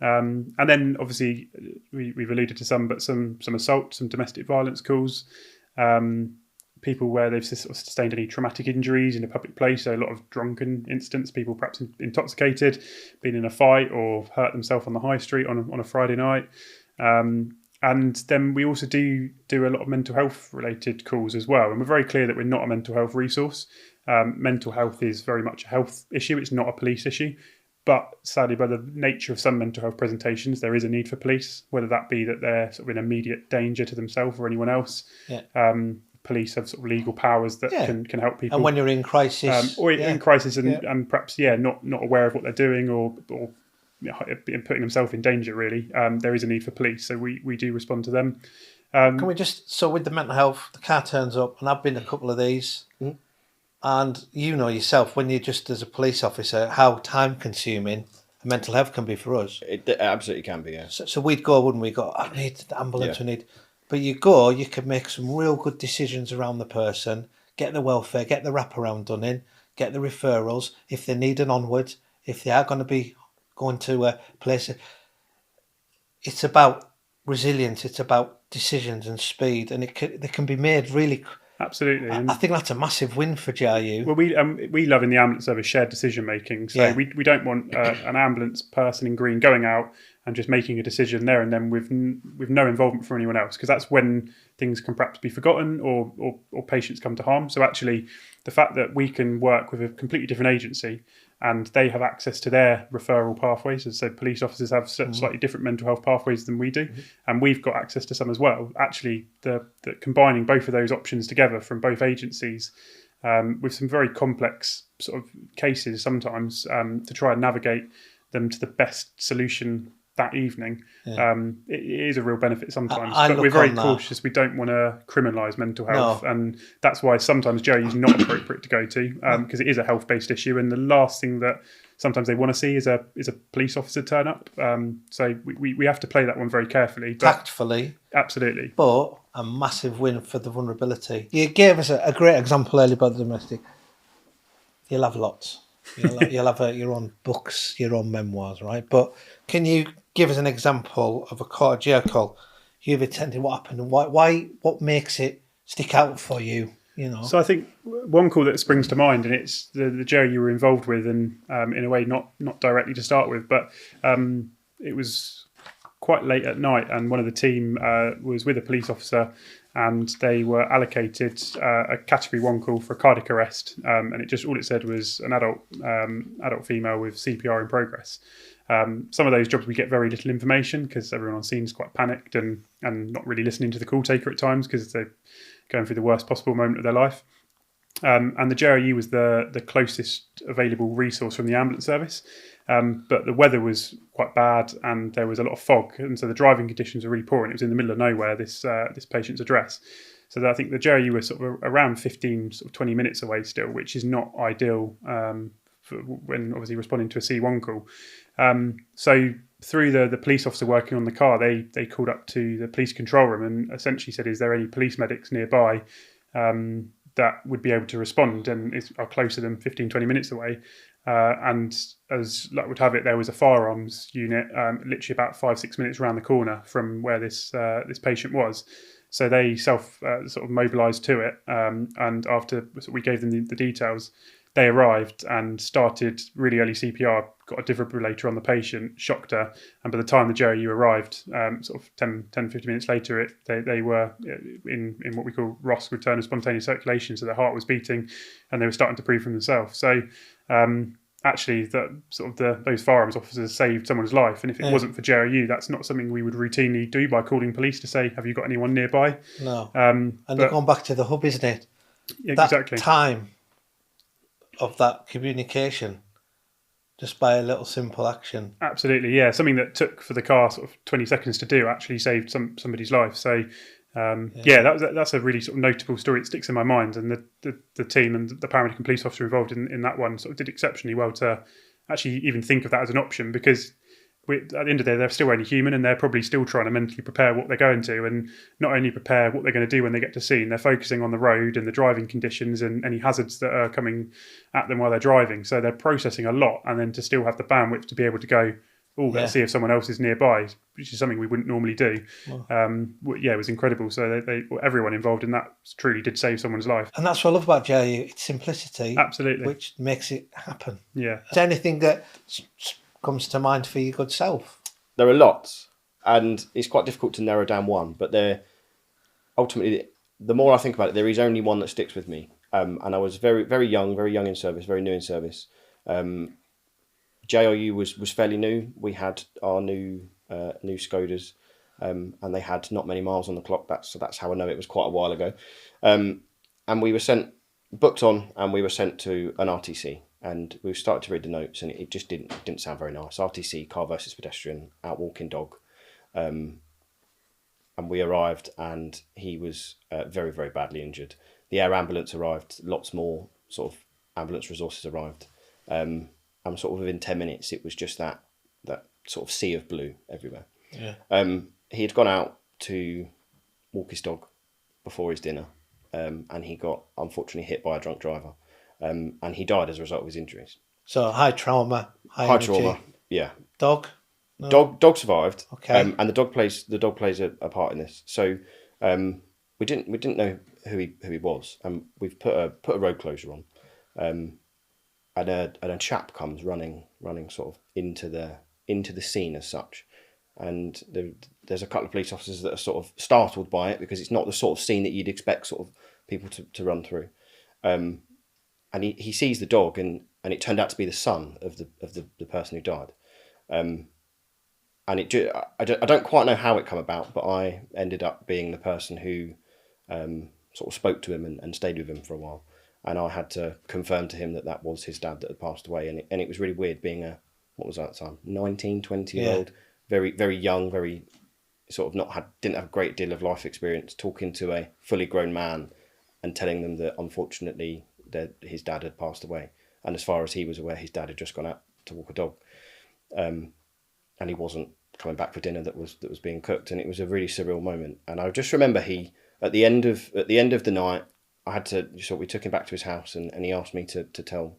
And then obviously we've alluded to some assault, some domestic violence calls, people where they've sort of sustained any traumatic injuries in a public place. So a lot of drunken incidents, people perhaps intoxicated, been in a fight or hurt themselves on the high street on a Friday night. And then we also do a lot of mental health related calls as well. And we're very clear that we're not a mental health resource. Mental health is very much a health issue. It's not a police issue. But sadly, by the nature of some mental health presentations, there is a need for police, whether that be that they're sort of in immediate danger to themselves or anyone else. Police have sort of legal powers that can help people. And when you're in crisis. In crisis and perhaps, not aware of what they're doing or putting themselves in danger, really, there is a need for police. So we do respond to them. Can we so with the mental health, the car turns up, and I've been to a couple of these, and you know yourself, when you're just as a police officer, how time consuming mental health can be for us. It absolutely can be, yeah. So we'd go, wouldn't we? Go, I need the ambulance, we need. But you go, you can make some real good decisions around the person, get the welfare, get the wraparound done in, get the referrals, if they need an onward, if they are going to be going to a place. It's about resilience, it's about decisions and speed, and they can be made really. Absolutely. I think that's a massive win for GRU. Well, we love in the ambulance service shared decision making. So we don't want an ambulance person in green going out and just making a decision there and then with no involvement from anyone else, because that's when things can perhaps be forgotten or patients come to harm. So actually, the fact that we can work with a completely different agency and they have access to their referral pathways, as I said, police officers have slightly different mental health pathways than we do, and we've got access to some as well. Actually, the combining both of those options together from both agencies, with some very complex sort of cases sometimes, to try and navigate them to the best solution that evening, it is a real benefit sometimes. But we're very cautious. We don't want to criminalise mental health, and that's why sometimes GRU is not appropriate to go to, because it is a health-based issue, and the last thing that sometimes they want to see is a police officer turn up. So we have to play that one very carefully, tactfully, absolutely. But a massive win for the vulnerability. You gave us a great example earlier about the domestic. You'll have lots. You'll have your own books, your own memoirs, right? But can you give us an example of a GRU call you've attended? What happened and why? What makes it stick out for you? You know. So I think one call that springs to mind, and it's the GRU you were involved with, and in a way not directly to start with, but it was quite late at night, and one of the team was with a police officer, and they were allocated a category 1 call for a cardiac arrest, and all it said was an adult female with CPR in progress. Some of those jobs we get very little information because everyone on scene is quite panicked and not really listening to the call taker at times because they're going through the worst possible moment of their life. And the GRU was the closest available resource from the ambulance service. But the weather was quite bad and there was a lot of fog, and so the driving conditions were really poor, and it was in the middle of nowhere, this patient's address. So I think the GRU were sort of around 15, sort of 20 minutes away still, which is not ideal for when obviously responding to a C1 call. So through the police officer working on the car, they called up to the police control room and essentially said, "Is there any police medics nearby that would be able to respond?" And are closer than 15, 20 minutes away. And as luck would have it, there was a firearms unit literally about 5-6 minutes around the corner from where this patient was. So they sort of mobilised to it, and after we gave them the details, they arrived and started really early CPR, got a defibrillator on the patient, shocked her, and by the time the JRU arrived, sort of 10, 15 minutes later, they were in what we call ROS, return of spontaneous circulation, so their heart was beating and they were starting to breathe from themselves. So actually, those firearms officers saved someone's life, and if it wasn't for JRU, that's not something we would routinely do by calling police to say, "Have you got anyone nearby?" No. And they're going back to the hub, isn't it? Yeah, that exactly. Time of that communication, just by a little simple action. Absolutely, yeah. Something that took for the car sort of 20 seconds to do actually saved somebody's life. So, that's a really sort of notable story. It sticks in my mind, and the team and the paramedic and police officer involved in that one sort of did exceptionally well to actually even think of that as an option, because at the end of the day, they're still only human, and they're probably still trying to mentally prepare what they're going to, and not only prepare what they're going to do when they get to scene, they're focusing on the road and the driving conditions and any hazards that are coming at them while they're driving. So they're processing a lot, and then to still have the bandwidth to be able to go, let's see if someone else is nearby, which is something we wouldn't normally do. It was incredible. So everyone involved in that truly did save someone's life. And that's what I love about JRU, it's simplicity. Absolutely. Which makes it happen. Yeah. Is there anything that comes to mind for your good self? There are lots, and it's quite difficult to narrow down one, but ultimately, the more I think about it, there is only one that sticks with me. And I was very, very young in service, very new in service. JRU was fairly new. We had our new Skodas, and they had not many miles on the clock. That's how I know it was quite a while ago. And we were booked on, and we were sent to an RTC. And we started to read the notes, and it just didn't sound very nice. RTC, car versus pedestrian, out walking dog. And we arrived, and he was very, very badly injured. The air ambulance arrived, lots more sort of ambulance resources arrived. And sort of within 10 minutes, it was just that sort of sea of blue everywhere. Yeah. He had gone out to walk his dog before his dinner, and he got unfortunately hit by a drunk driver. And he died as a result of his injuries. So high trauma, high trauma. Yeah. Dog. No? Dog survived. Okay. And the dog plays a part in this. So we didn't know who he was, and we've put a road closure on. And a chap comes running sort of into the scene as such, and there's a couple of police officers that are sort of startled by it, because it's not the sort of scene that you'd expect sort of people to run through. And he sees the dog, and it turned out to be the son of the person who died. And I don't quite know how it came about, but I ended up being the person who sort of spoke to him and stayed with him for a while. And I had to confirm to him that was his dad that had passed away. And it was really weird being what was that at the time? 19, 20-year-old, very, very young, very sort of didn't have a great deal of life experience, talking to a fully grown man and telling them that unfortunately his dad had passed away. And as far as he was aware, his dad had just gone out to walk a dog. And he wasn't coming back for dinner that was being cooked. And it was a really surreal moment. And I just remember at the end of the night, we took him back to his house, and he asked me to tell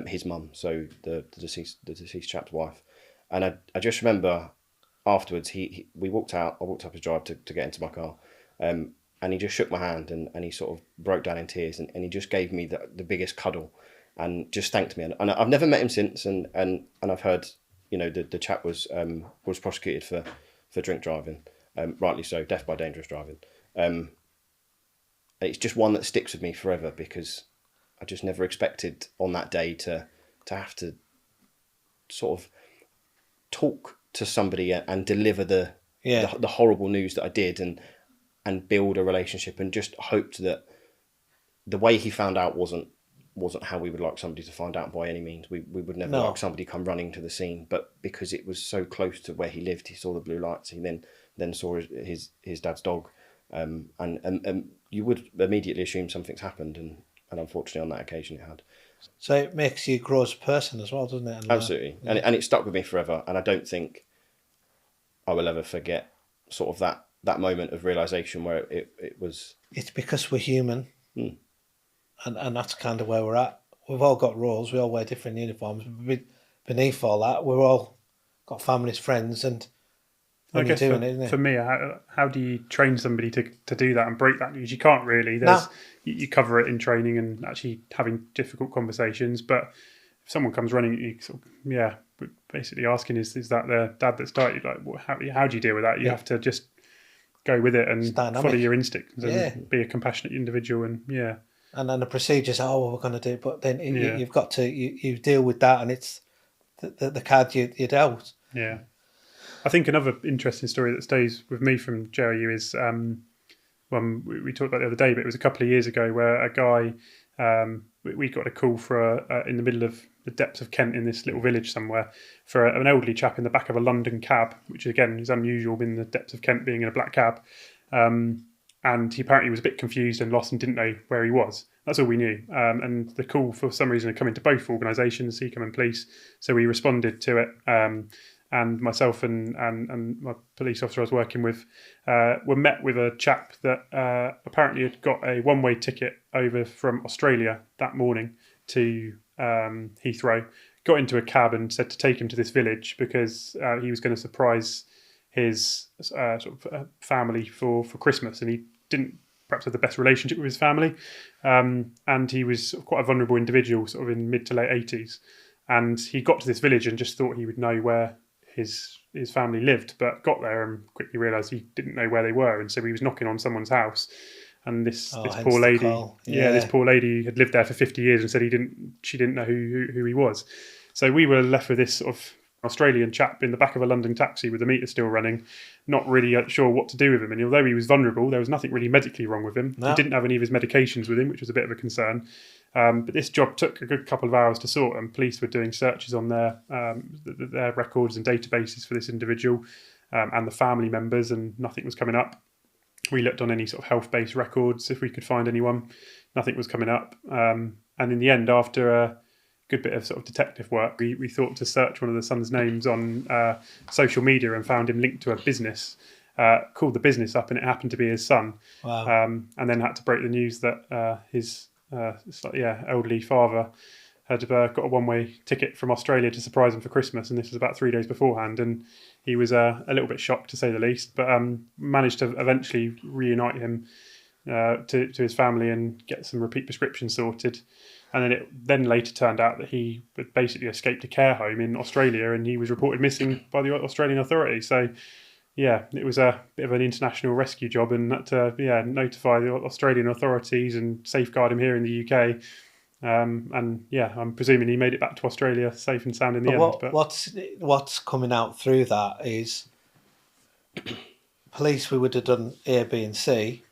his mum, so the deceased chap's wife. And I just remember afterwards, we walked out. I walked up his drive to get into my car, and he just shook my hand, and he sort of broke down in tears, and he just gave me the biggest cuddle, and just thanked me. And I've never met him since, and I've heard, the chap was prosecuted for drink driving, rightly so, death by dangerous driving. It's just one that sticks with me forever, because I just never expected on that day to have to sort of talk to somebody and deliver the horrible news that I did, and build a relationship, and just hoped that the way he found out wasn't how we would like somebody to find out by any means. We would never like somebody come running to the scene, but because it was so close to where he lived, he saw the blue lights. He then saw his dad's dog. And you would immediately assume something's happened, and unfortunately on that occasion it had. So it makes you grow as a person as well, doesn't it? Absolutely. And it stuck with me forever, and I don't think I will ever forget sort of that moment of realization where it was. It's because we're human, and that's kind of where we're at. We've all got roles. We all wear different uniforms. Beneath all that, we're all got families, friends, and when I you're guess doing it, isn't it? for me, how do you train somebody to do that and break that news? You can't really. You cover it in training and actually having difficult conversations. But if someone comes running at you, sort of, basically asking, is that their dad that started? Like, how do you deal with that? You have to just go with it and follow your instincts and be a compassionate individual. And And then the procedures, we're going to do it. But then you've got to you deal with that, and it's the card you're dealt. Yeah. I think another interesting story that stays with me from JRU is one we talked about the other day, but it was a couple of years ago where a guy, we got a call for in the middle of the depths of Kent in this little village somewhere for an elderly chap in the back of a London cab, which again is unusual in the depths of Kent being in a black cab. And he apparently was a bit confused and lost and didn't know where he was. That's all we knew. And the call for some reason had come into both organisations, Seacombe and police. So we responded to it. And myself and my police officer I was working with were met with a chap that apparently had got a one-way ticket over from Australia that morning to Heathrow, got into a cab and said to take him to this village because he was going to surprise his family for Christmas, and he didn't perhaps have the best relationship with his family, and he was sort of quite a vulnerable individual, sort of in mid to late 80s, and he got to this village and just thought he would know where his family lived, but got there and quickly realised he didn't know where they were, and so he was knocking on someone's house, and this poor lady, this poor lady had lived there for 50 years and said she didn't know who he was. So we were left with this sort of Australian chap in the back of a London taxi with the meter still running, not really sure what to do with him. And although he was vulnerable, there was nothing really medically wrong with him. No. He didn't have any of his medications with him, which was a bit of a concern. But this job took a good couple of hours to sort, and police were doing searches on their records and databases for this individual and the family members, and nothing was coming up. We looked on any sort of health-based records if we could find anyone. Nothing was coming up. And in the end, after a good bit of sort of detective work, we thought to search one of the son's names on social media and found him linked to a business, called the business up, and it happened to be his son. Wow. And then had to break the news that his elderly father had got a one-way ticket from Australia to surprise him for Christmas, and this was about 3 days beforehand, and he was a little bit shocked, to say the least, but managed to eventually reunite him to his family and get some repeat prescriptions sorted. And then it later turned out that he had basically escaped a care home in Australia, and he was reported missing by the Australian authorities. So, yeah, it was a bit of an international rescue job, and that to notify the Australian authorities and safeguard him here in the UK. I'm presuming he made it back to Australia safe and sound in the end. But what's coming out through that is police. We would have done A, B, and C,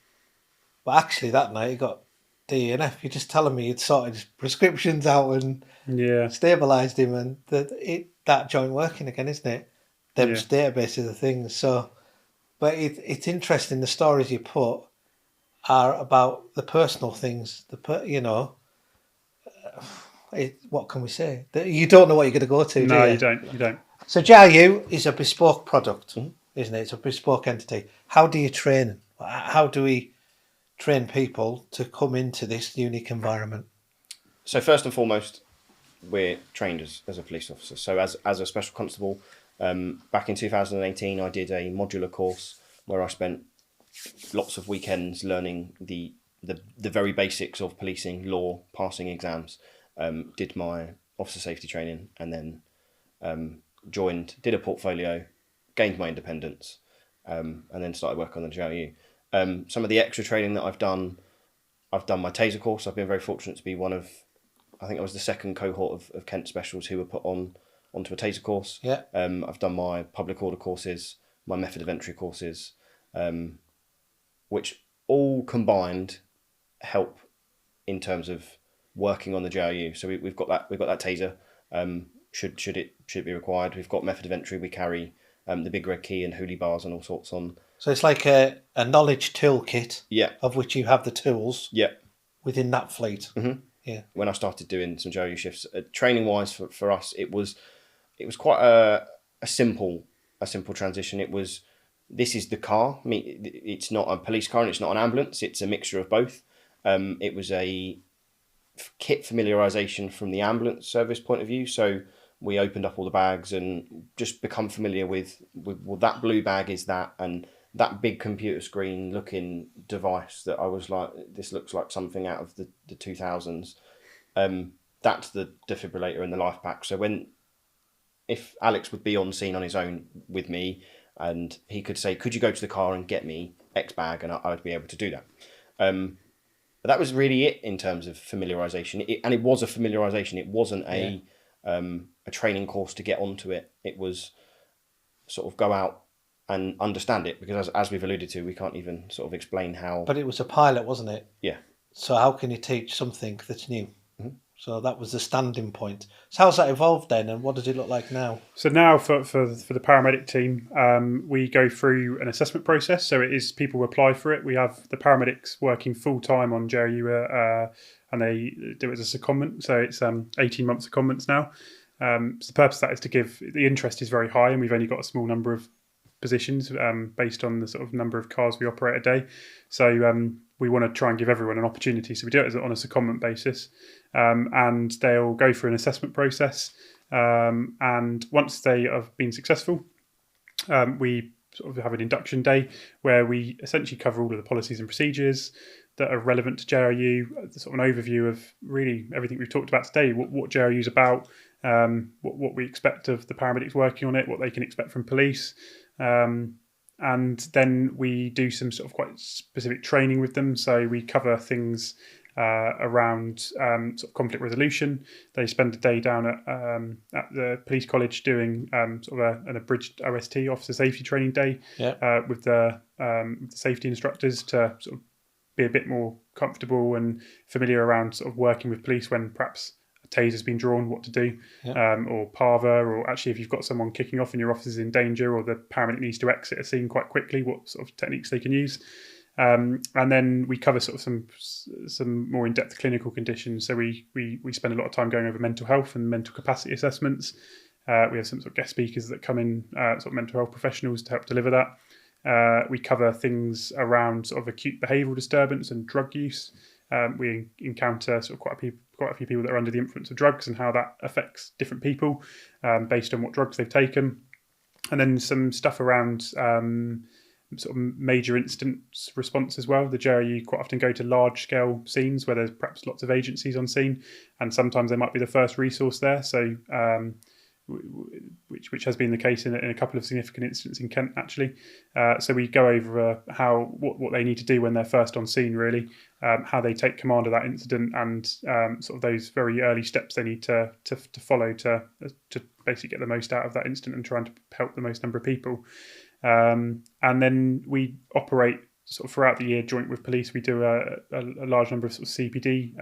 but actually that night he got D and F. You're just telling me you'd sorted his prescriptions out and stabilised him, and that joint working again, isn't it? Them's databases of things. So, but it's interesting. The stories you put are about the personal things. What can we say? You don't know what you're going to go to. No, do you? You don't. So JRU is a bespoke product, isn't it? It's a bespoke entity. How do you train? How do we train people to come into this unique environment? So first and foremost, we're trained as a police officer. So as a special constable, back in 2018, I did a modular course where I spent lots of weekends learning the very basics of policing, law, passing exams. Did my officer safety training, and then did a portfolio, gained my independence, and then started work on the JRU. Some of the extra training that I've done my taser course. I've been very fortunate to be one of, I think I was the second cohort of Kent specials who were put onto a taser course. Yeah. I've done my public order courses, my method of entry courses, which all combined help in terms of working on the JRU. So we've got that taser. Should it be required? We've got method of entry. We carry the big red key and hoolie bars and all sorts on. So it's like a knowledge toolkit, yeah, of which you have the tools, yeah, within that fleet. Mm-hmm. Yeah. When I started doing some JRU shifts, training wise for us, it was quite a simple a simple transition. It was, this is the car. It's not a police car and it's not an ambulance. It's a mixture of both. It was a kit familiarisation from the ambulance service point of view. So we opened up all the bags and just become familiar with well, that blue bag is that, and that big computer screen looking device that I was like, this looks like something out of the 2000s. That's the defibrillator and the life pack. So if Alex would be on scene on his own with me, and he could say, could you go to the car and get me X bag, and I would be able to do that. But that was really it in terms of familiarisation. And it was a familiarisation. It wasn't a training course to get onto it. It was sort of go out and understand it, because as we've alluded to, we can't even sort of explain how. But it was a pilot, wasn't it? Yeah. So how can you teach something that's new? Mm-hmm. So that was the standing point. So how's that evolved then, and what does it look like now? So now for the paramedic team, we go through an assessment process. So it is people apply for it. We have the paramedics working full time on JRU, and they do it as a secondment. So it's 18 months secondments now. So the purpose of that is to give, the interest is very high, and we've only got a small number of positions based on the sort of number of cars we operate a day. So we want to try and give everyone an opportunity. So we do it on a secondment basis, and they'll go through an assessment process. And once they have been successful, we sort of have an induction day where we essentially cover all of the policies and procedures that are relevant to JRU, sort of an overview of really everything we've talked about today, what JRU is about, what we expect of the paramedics working on it, what they can expect from police. And then we do some sort of quite specific training with them. So we cover things around sort of conflict resolution. They spend a day down at the police college doing sort of an abridged OST, officer safety training day, with the safety instructors to sort of be a bit more comfortable and familiar around sort of working with police when perhaps a taser's been drawn, what to do, or parva, or actually if you've got someone kicking off and your officer's in danger or the paramedic needs to exit a scene quite quickly, what sort of techniques they can use. And then we cover sort of some more in-depth clinical conditions. So we spend a lot of time going over mental health and mental capacity assessments. We have some sort of guest speakers that come in, sort of mental health professionals to help deliver that. We cover things around sort of acute behavioural disturbance and drug use. We encounter sort of quite a few people that are under the influence of drugs and how that affects different people based on what drugs they've taken. And then some stuff around sort of major incident response as well. The JRU quite often go to large scale scenes where there's perhaps lots of agencies on scene, and sometimes they might be the first resource there. So which has been the case in a couple of significant incidents in Kent actually. So we go over what they need to do when they're first on scene, really, how they take command of that incident, and sort of those very early steps they need to follow to basically get the most out of that incident and trying to help the most number of people. And then we operate sort of throughout the year joint with police. We do a large number of sort of CPD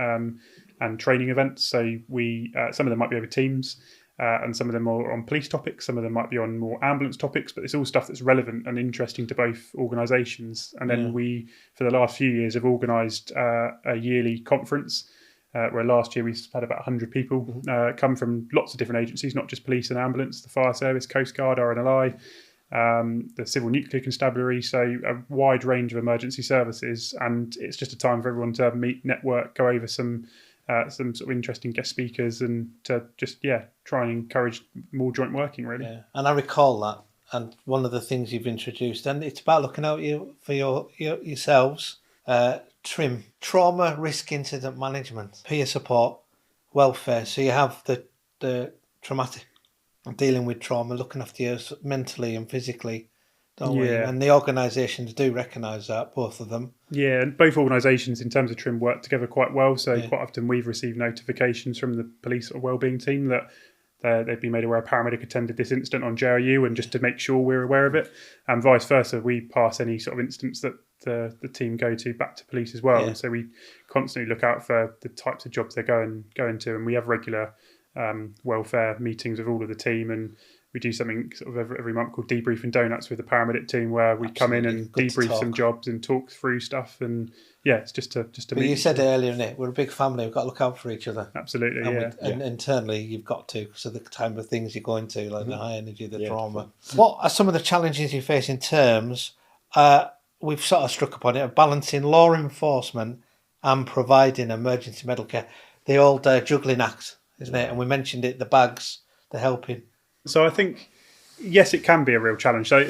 and training events. So we some of them might be over Teams. And some of them are on police topics, some of them might be on more ambulance topics, but it's all stuff that's relevant and interesting to both organisations. And then we, for the last few years, have organised a yearly conference where last year we had about 100 people come from lots of different agencies, not just police and ambulance, the fire service, Coast Guard, RNLI, the Civil Nuclear Constabulary, so a wide range of emergency services. And it's just a time for everyone to meet, network, go over some sort of interesting guest speakers, and to just try and encourage more joint working, really. Yeah, and I recall that. And one of the things you've introduced, and it's about looking out for yourselves, TRIM, trauma risk incident management, peer support, welfare. So you have the traumatic, dealing with trauma, looking after you mentally and physically, don't we? And the organisations do recognise that, both of them. Yeah, and both organisations in terms of TRIM work together quite well. So quite often we've received notifications from the police or wellbeing team that they've been made aware a paramedic attended this incident on JRU, and just to make sure we're aware of it. And vice versa, we pass any sort of incidents that the team go to back to police as well. And so we constantly look out for the types of jobs they're going to, and we have regular welfare meetings with all of the team, and we do something sort of every month called Debriefing Donuts with the paramedic team, where we come in and Good to debrief some talk. jobs and talk through stuff. And yeah, it's just to But meet. you said it earlier, Nick, we're a big family. We've got to look out for each other. Absolutely, And, yeah. and internally, you've got to, because of the type of things you're going to, like the high energy, the Yeah, trauma. What are some of the challenges you face in terms, we've sort of struck upon it, of balancing law enforcement and providing emergency medical care? The old juggling act, isn't it? And we mentioned it, the bags, the helping. So I think, yes, it can be a real challenge. So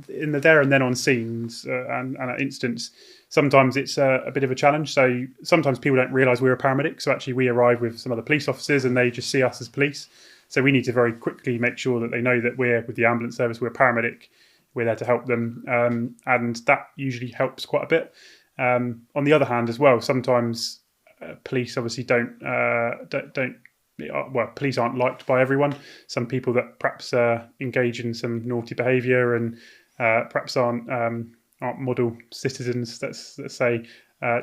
in the there and then on scenes and at instance, sometimes it's a bit of a challenge. So sometimes people don't realise we're a paramedic. So actually we arrive with some other police officers and they just see us as police. So we need to very quickly make sure that they know that we're with the ambulance service, we're a paramedic, we're there to help them. And that usually helps quite a bit. On the other hand as well, sometimes police obviously don't police aren't liked by everyone. Some people that perhaps engage in some naughty behaviour and perhaps aren't model citizens, let's say,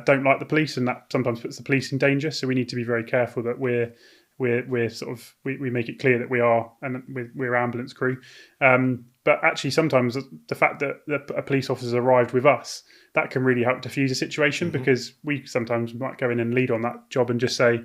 don't like the police, and that sometimes puts the police in danger. So we need to be very careful that we're sort of we make it clear that we are, and we're ambulance crew. But actually, sometimes the fact that a police officer's arrived with us, that can really help diffuse a situation, because we sometimes might go in and lead on that job and just say,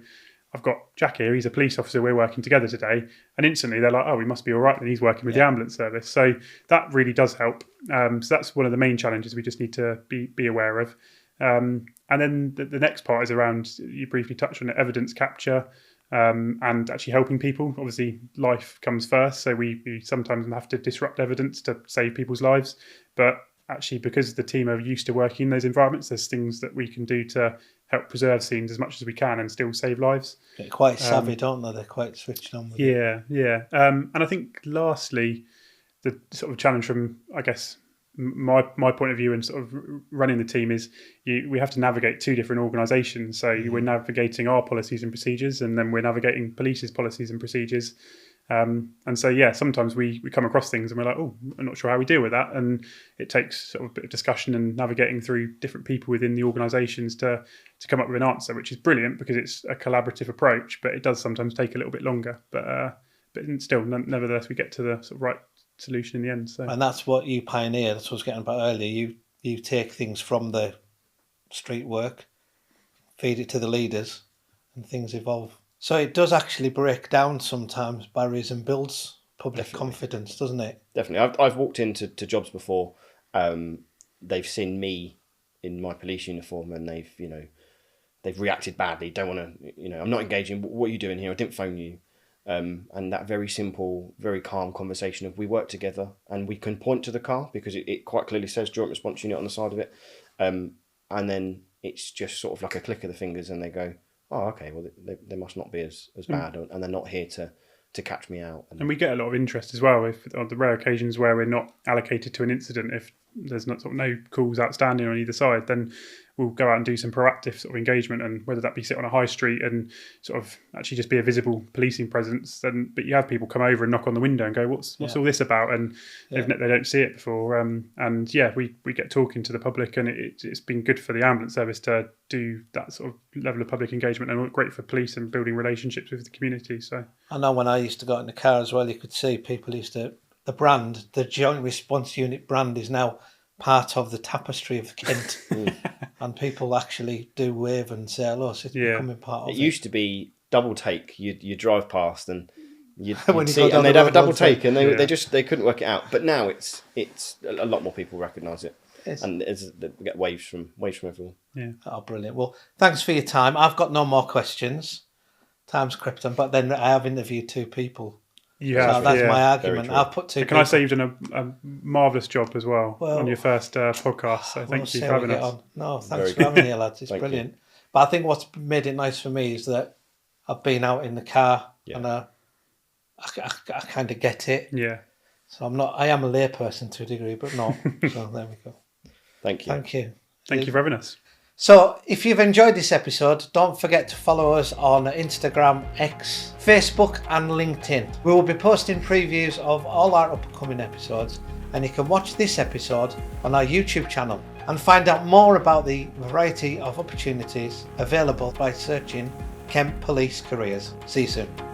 I've got Jack here, he's a police officer, we're working together today. And instantly they're like, oh, we must be all right, and he's working with the ambulance service. So that really does help. So that's one of the main challenges we just need to be aware of. And then the next part is around, you briefly touched on it, evidence capture and actually helping people. Obviously, life comes first, so we sometimes have to disrupt evidence to save people's lives. But actually, because the team are used to working in those environments, there's things that we can do to help preserve scenes as much as we can and still save lives. They're quite savvy, don't they? They're quite switched on with it. Yeah. And I think lastly, the sort of challenge from, I guess, my point of view and sort of running the team is we have to navigate two different organisations. So we're navigating our policies and procedures, and then we're navigating police's policies and procedures. And so, yeah, sometimes we come across things and we're like, oh, I'm not sure how we deal with that. And it takes sort of a bit of discussion and navigating through different people within the organisations to come up with an answer, which is brilliant because it's a collaborative approach, but it does sometimes take a little bit longer. But still, nevertheless, we get to the sort of right solution in the end. So. And that's what you pioneer. That's what I was getting about earlier. You take things from the street work, feed it to the leaders, and things evolve. So it does actually break down sometimes barriers and builds public confidence, doesn't it? Definitely. I've walked into jobs before. They've seen me in my police uniform and they've reacted badly. Don't want to, I'm not engaging. What are you doing here? I didn't phone you. And that very simple, very calm conversation of we work together and we can point to the car because it quite clearly says Joint Response Unit on the side of it. And then it's just sort of like a click of the fingers and they go, oh, okay, well, they must not be as bad, and they're not here to catch me out. And we get a lot of interest as well if on the rare occasions where we're not allocated to an incident, if there's not sort of no calls outstanding on either side, then we'll go out and do some proactive sort of engagement, and whether that be sit on a high street and sort of actually just be a visible policing presence. But you have people come over and knock on the window and go, what's all this about? And they don't see it before. We get talking to the public, and it's been good for the ambulance service to do that sort of level of public engagement, and great for police and building relationships with the community. So I know when I used to go in the car as well, you could see people used to, the Joint Response Unit brand is now part of the tapestry of Kent. And people actually do wave and say hello, so it's becoming part of it. It used to be double take. You drive past and you'd When you see go it, down and the they'd have a road, double they'll say- take, and they couldn't work it out. But now it's a lot more people recognise it, and we get waves from everyone. yeah. Oh, brilliant. Well, thanks for your time. I've got no more questions. Time's crept on, but then I have interviewed two people. You So have, that's yeah. my argument. true. I'll put two Can I people. say you've done a marvellous job as well on your first podcast, so We'll thank you see for how we having get us. on. No, thanks Very for having me, lads. It's Thank brilliant. But I think what's made it nice for me is that I've been out in the car and I kind of get it. Yeah. So I am a layperson to a degree, but not. So there we go. Thank you. Thank you. Thank you for having us. So if you've enjoyed this episode, don't forget to follow us on Instagram, X, Facebook and LinkedIn. We will be posting previews of all our upcoming episodes, and you can watch this episode on our YouTube channel and find out more about the variety of opportunities available by searching Kent Police Careers. See you soon.